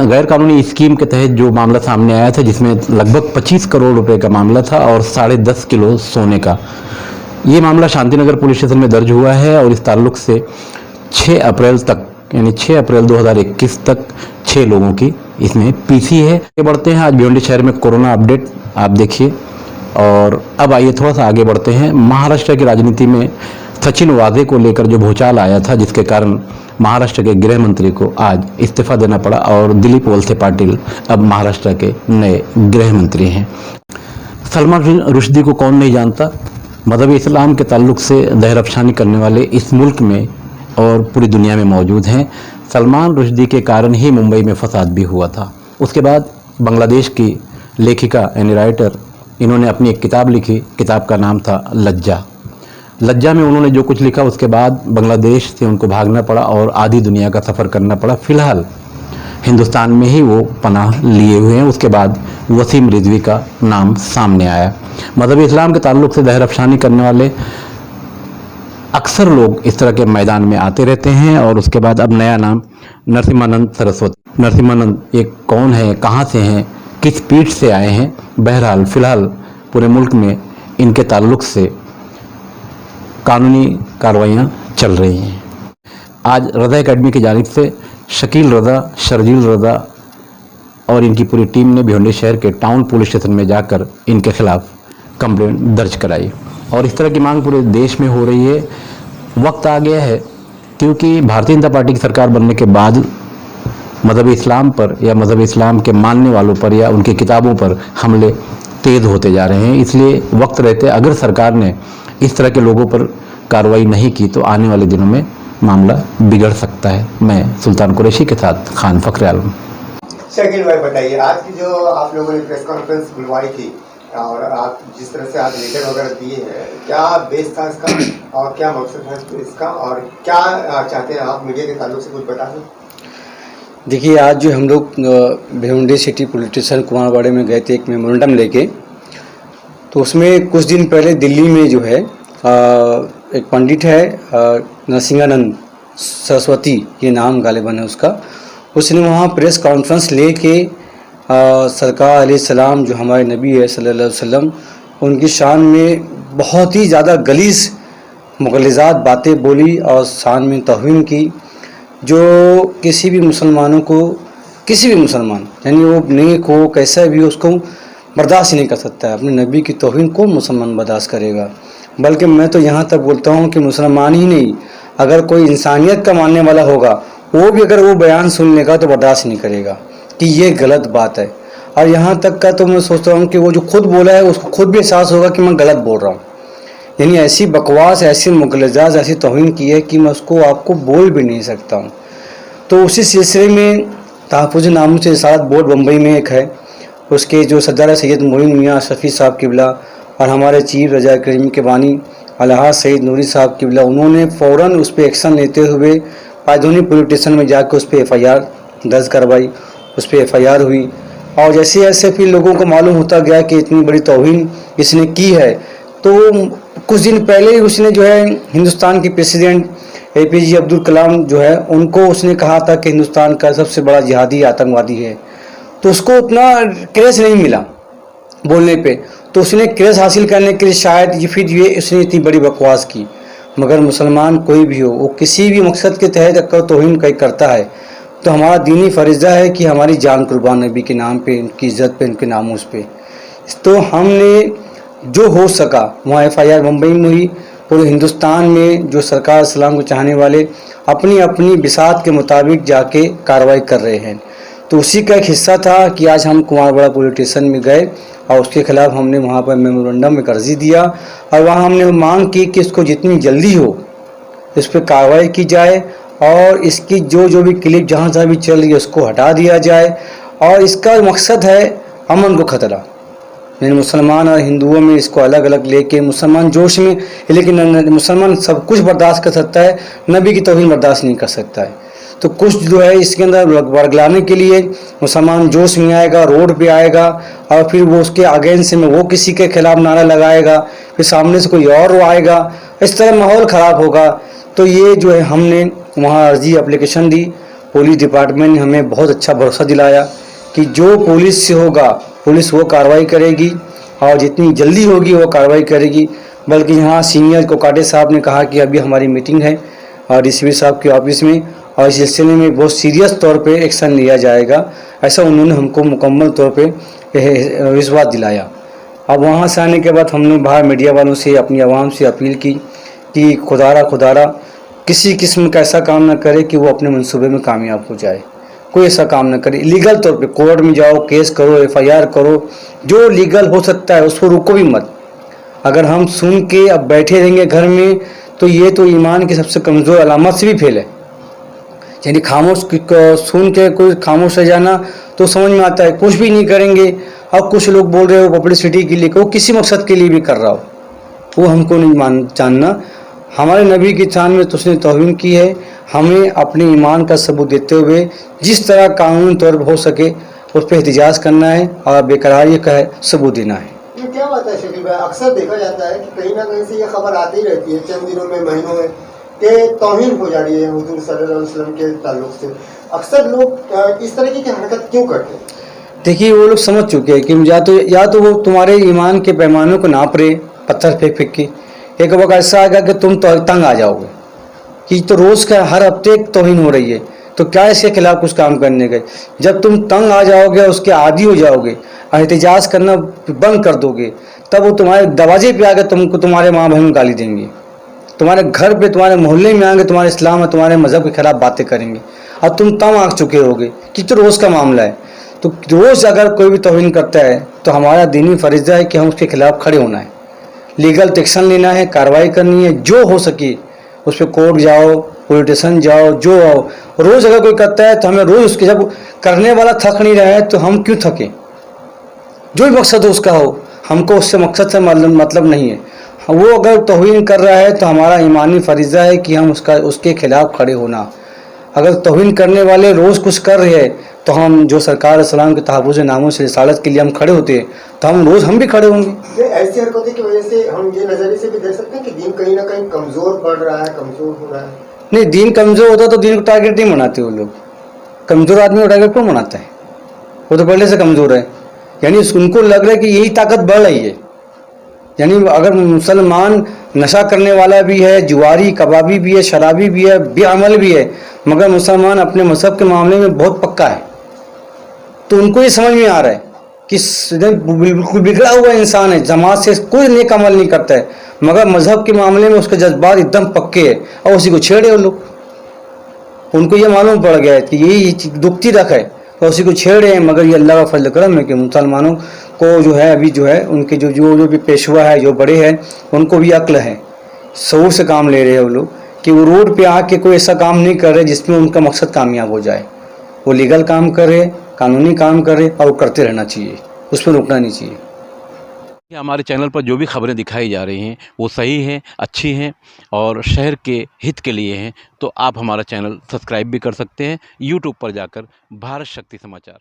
गैर कानूनी स्कीम के तहत जो मामला सामने आया था, जिसमें लगभग 25 करोड़ रुपए का मामला था और 10.5 किलो सोने का। ये मामला शांतिनगर पुलिस स्टेशन में दर्ज हुआ है और इस ताल्लुक से 6 अप्रैल तक, यानी 6 अप्रैल 2021 तक 6 लोगों की इसमें पीसी है। आगे बढ़ते हैं, आज भिवंडी शहर में कोरोना अपडेट आप देखिए। और अब आइए थोड़ा सा आगे बढ़ते हैं। महाराष्ट्र की राजनीति में सचिन वाजे को लेकर जो भूचाल आया था, जिसके कारण महाराष्ट्र के गृह मंत्री को आज इस्तीफा देना पड़ा और दिलीप वलसे पाटिल अब महाराष्ट्र के नए गृह मंत्री हैं। सलमान रुश्दी को कौन नहीं जानता। मज़हब इस्लाम के ताल्लुक से दहरअफ़शानी करने वाले इस मुल्क में और पूरी दुनिया में मौजूद हैं। सलमान रुश्दी के कारण ही मुंबई में फसाद भी हुआ था। उसके बाद बांग्लादेश की लेखिका यानी राइटर, इन्होंने अपनी एक किताब लिखी। किताब का नाम था लज्जा। लज्जा में उन्होंने जो कुछ लिखा, उसके बाद बांग्लादेश से उनको भागना पड़ा और आधी दुनिया का सफ़र करना पड़ा। फ़िलहाल हिंदुस्तान में ही वो पनाह लिए हुए हैं। उसके बाद वसीम रिजवी का नाम सामने आया। मज़हब इस्लाम के ताल्लुक से दहरअफ़शानी करने वाले अक्सर लोग इस तरह के मैदान में आते रहते हैं। और उसके बाद अब नया नाम नरसिम्हानंद सरस्वती। नरसिम्हानंद ये कौन है, कहाँ से हैं, किस पीठ से आए हैं, बहरहाल फ़िलहाल पूरे मुल्क में इनके ताल्लुक से कानूनी कार्रवाइयाँ चल रही हैं। आज रज़ा एकेडमी की जानिब से शकील रज़ा, शर्जील रज़ा और इनकी पूरी टीम ने भिवंडी शहर के टाउन पुलिस स्टेशन में जाकर इनके खिलाफ कंप्लेंट दर्ज कराई। और इस तरह की मांग पूरे देश में हो रही है। वक्त आ गया है, क्योंकि भारतीय जनता पार्टी की सरकार बनने के बाद मज़हब इस्लाम पर या मज़हब इस्लाम के मानने वालों पर या उनकी किताबों पर हमले तेज़ होते जा रहे हैं। इसलिए वक्त रहते अगर सरकार ने इस तरह के लोगों पर कार्रवाई नहीं की तो आने वाले दिनों में मामला बिगड़ सकता है। मैं सुल्तान कुरैशी के साथ खान फखर आलम। शकील भाई बताइए, आज की जो आप लोगों ने प्रेस कॉन्फ्रेंस बुलवाई थी और आप जिस तरह से आज लेटर वगैरह दिए हैं, क्या बेस था इसका और क्या मकसद है इसका और क्या चाहते हैं आप मीडिया के ताल्लुक से कुछ बता दें? देखिए, आज जो हम लोग भिवंडी सिटी पुलिस स्टेशन कुमारवाड़े में गए थे एक मेमोरेंडम लेके, तो उसमें कुछ दिन पहले दिल्ली में जो है एक पंडित है नरसिम्हानंद सरस्वती, ये नाम गालिबन है उसका, उसने वहाँ प्रेस कॉन्फ्रेंस लेके सरकार अलैहिस्सलाम जो हमारे नबी है सल्लल्लाहु अलैहि वसल्लम, उनकी शान में बहुत ही ज़्यादा गलीज़ मुग़ल्लिज़ात बातें बोली और शान में तौहीन की, जो किसी भी मुसलमानों को, किसी भी मुसलमान यानी वो नेक हो कैसा भी हो, उसको बर्दाश्त नहीं कर सकता है। अपने नबी की तौहीन को मुसलमान बर्दाश्त करेगा? बल्कि मैं तो यहाँ तक बोलता हूँ कि मुसलमान ही नहीं, अगर कोई इंसानियत का मानने वाला होगा वो भी अगर वो बयान सुन लेगा तो बर्दाश्त नहीं करेगा कि ये गलत बात है। और यहाँ तक का तो मैं सोचता हूँ कि वो जो खुद बोला है उसको खुद भी एहसास होगा कि मैं गलत बोल रहा हूँ। यानी ऐसी बकवास, ऐसी मुग़ल्लिज़ात, ऐसी तौहीन की है कि मैं उसको आपको बोल भी नहीं सकता हूँ। तो उसी सिलसिले में तहफ़्फ़ुज़ नामूस रिसालत बोर्ड बम्बई में एक है, उसके जो सदर सैयद मोइन मियाँ शफ़ी साहब किबला और हमारे चीफ रज़ा एकेडमी के बानी अलहाज सईद नूरी साहब किबला, उन्होंने फ़ौरन उस पर एक्शन लेते हुए पायधोनी पुलिस स्टेशन में जाकर उस पर FIR दर्ज करवाई, उस पर FIR हुई। और जैसे जैसे फिर लोगों को मालूम होता गया कि इतनी बड़ी तौहीन इसने की है, तो कुछ दिन पहले ही उसने जो है हिंदुस्तान के प्रेसिडेंट APJ अब्दुल कलाम जो है उनको उसने कहा था कि हिंदुस्तान का सबसे बड़ा जिहादी आतंकवादी है, तो उसको उतना क्रेज नहीं मिला बोलने पे, तो उसने क्रेज हासिल करने के लिए शायद ये उसने इतनी बड़ी बकवास की। मगर मुसलमान कोई भी हो, वो किसी भी मकसद के तहत अगर तौहीन कहीं करता है तो हमारा दीनी फरिज़ा है कि हमारी जान कुर्बान नबी के नाम पे, उनकी इज़्ज़त पे, उनके नामूस पे। तो हमने जो हो सका वहाँ FIR मुंबई में हुई। पूरे हिंदुस्तान में जो सरकार इस्लाम को चाहने वाले अपनी अपनी बिसात के मुताबिक जाके कार्रवाई कर रहे हैं, तो उसी का एक हिस्सा था कि आज हम कुमारवाड़ा पुलिस स्टेशन में गए और उसके खिलाफ हमने वहाँ पर मेमोरेंडम में अर्जी दिया और वहाँ हमने मांग की कि इसको जितनी जल्दी हो इस पर कार्रवाई की जाए और इसकी जो भी क्लिप जहाँ भी चल रही है उसको हटा दिया जाए। और इसका मकसद है अमन को खतरा, यानी मुसलमान और हिंदुओं में इसको अलग अलग लेके मुसलमान जोश में, लेकिन मुसलमान सब कुछ बर्दाश्त कर सकता है, नबी की तौहीन बर्दाश्त नहीं कर सकता है। तो कुछ जो है इसके अंदर वर्गलाने के लिए मुसलमान जोश में आएगा, रोड पे आएगा और फिर वो उसके अगेंस्ट में वो किसी के खिलाफ नारा लगाएगा, फिर सामने से कोई और आएगा, इस तरह माहौल ख़राब होगा। तो ये जो है हमने वहाँ अर्जी एप्लीकेशन दी पुलिस डिपार्टमेंट ने हमें बहुत अच्छा भरोसा दिलाया कि जो पुलिस से होगा पुलिस वो कार्रवाई करेगी और जितनी जल्दी होगी वो कार्रवाई करेगी। बल्कि यहाँ सीनियर कोकाटे साहब ने कहा कि अभी हमारी मीटिंग है और डीसीपी साहब के ऑफिस में और इस सिलसिले में बहुत सीरियस तौर पे एक्शन लिया जाएगा, ऐसा उन्होंने हमको मुकम्मल तौर पे विश्वास दिलाया। अब वहाँ से आने के बाद हमने बाहर मीडिया वालों से अपनी आवाम से अपील की कि खुदारा किसी किस्म का ऐसा काम ना करे कि वो अपने मंसूबे में कामयाब हो जाए। कोई ऐसा काम ना करे, लीगल तौर पे कोर्ट में जाओ, केस करो, एफआईआर करो, जो लीगल हो सकता है उसको रुको भी मत। अगर हम सुन के अब बैठे रहेंगे घर में तो ये तो ईमान की सबसे कमज़ोर अलामत से भी फेल है। यानी खामोश सुन के कोई खामोश रह जाना तो समझ में आता है कुछ भी नहीं करेंगे। अब कुछ लोग बोल रहे हो पब्लिसिटी के लिए, वो किसी मकसद के लिए भी कर रहा हो, वो हमको नहीं जानना। हमारे नबी की शान में तो उसने तौहीन की है। हमें अपने ईमान का सबूत देते हुए जिस तरह कानूनी तौर पर हो सके उस पर एहतजाज करना है और बेकरारी का सबूत देना है। ये क्या बात है शकील भाई, अक्सर देखा जाता है कि कहीं ना कहीं से ये खबर आती रहती है चंद दिनों में, महीनों में, कि तौहीन हो जा रही है हुजूर सल्लल्लाहु अलैहि वसल्लम के ताल्लुक से। अक्सर लोग इस तरह की हरकत क्यों करते हैं? देखिए, वो लोग समझ चुके हैं कि या तो वो तुम्हारे ईमान के पैमानों को नाप रहे पत्थर फेंक के। एक वक्त ऐसा आएगा कि तुम तो तंग आ जाओगे कि तो रोज़ का हर हफ्ते तौहीन हो रही है, तो क्या इसके खिलाफ कुछ काम करने गए। जब तुम तंग आ जाओगे, उसके आदी हो जाओगे, एहतजाज करना बंद कर दोगे, तब वो तुम्हारे दरवाजे पे आके तुमको तुम्हारे माँ बहन गाली देंगे, तुम्हारे घर पे तुम्हारे मोहल्ले में आएंगे, तुम्हारे इस्लाम और तुम्हारे मज़हब के खिलाफ बातें करेंगे और तुम तंग आ चुके होगे कि तो रोज़ का मामला है। तो रोज़ अगर कोई भी तौहीन करता है तो हमारा दीनी फरीज़ा है कि हम उसके खिलाफ खड़े होना है, लीगल एक्शन लेना है, कार्रवाई करनी है, जो हो सके उस पर कोर्ट जाओ, पुलिस स्टेशन जाओ, जो आओ। रोज़ अगर कोई करता है तो हमें रोज़ उसके, जब करने वाला थक नहीं रहा है तो हम क्यों थकें। जो भी मकसद हो उसका हो, हमको उससे मकसद से मतलब नहीं है। वो अगर तौहीन कर रहा है तो हमारा ईमानी फरीज़ा है कि हम उसके खिलाफ खड़े होना। अगर तौहीन करने वाले रोज़ कुछ कर रहे हैं तो हम जो सरकार सलाम के तहफ़्फ़ुज़ नामों से रिसालत के लिए हम खड़े होते हैं, तो हम रोज़ हम भी खड़े होंगे। ऐसी हरकतों की वजह से हम ये नज़रिए से भी देख सकते हैं कि दीन कहीं ना कहीं कमज़ोर पड़ रहा है, कमज़ोर हो रहा है। नहीं, दीन कमज़ोर होता तो दीन को टारगेट नहीं बनाते वो लोग। कमज़ोर आदमी को टारगेट क्यों बनाता है? वो तो पहले से कमज़ोर है। यानी उनको लग रहा है कि यही ताकत बढ़ रही है। यानी अगर मुसलमान नशा करने वाला भी है, जुआरी कबाबी भी है, शराबी भी है, बेअमल भी है, मगर मुसलमान अपने मज़हब के मामले में बहुत पक्का है, तो उनको ये समझ में आ रहा है कि बिल्कुल बिगड़ा हुआ इंसान है, जमात से कोई नेक अमल नहीं करता है, मगर मज़हब के मामले में उसके जज्बात एकदम पक्के है और उसी को छेड़े वो लोग। उनको ये मालूम पड़ गया है कि यही दुखती रख है और उसी को छेड़े हैं। मगर ये अल्लाह का फजल करम है कि मुसलमानों को जो है अभी जो है उनके जो भी पेशवा है, जो बड़े हैं, उनको भी अक्ल है, शऊर से काम ले रहे हैं वो लोग कि वो रोड पे आके कोई ऐसा काम नहीं कर रहे जिसमें उनका मकसद कामयाब हो जाए। वो लीगल काम कर रहे, कानूनी काम कर रहे और वो करते रहना चाहिए, उस पर रुकना नहीं चाहिए। हमारे चैनल पर जो भी खबरें दिखाई जा रही हैं वो सही हैं, अच्छी हैं और शहर के हित के लिए हैं, तो आप हमारा चैनल सब्सक्राइब भी कर सकते हैं यूट्यूब पर जाकर भारत शक्ति समाचार।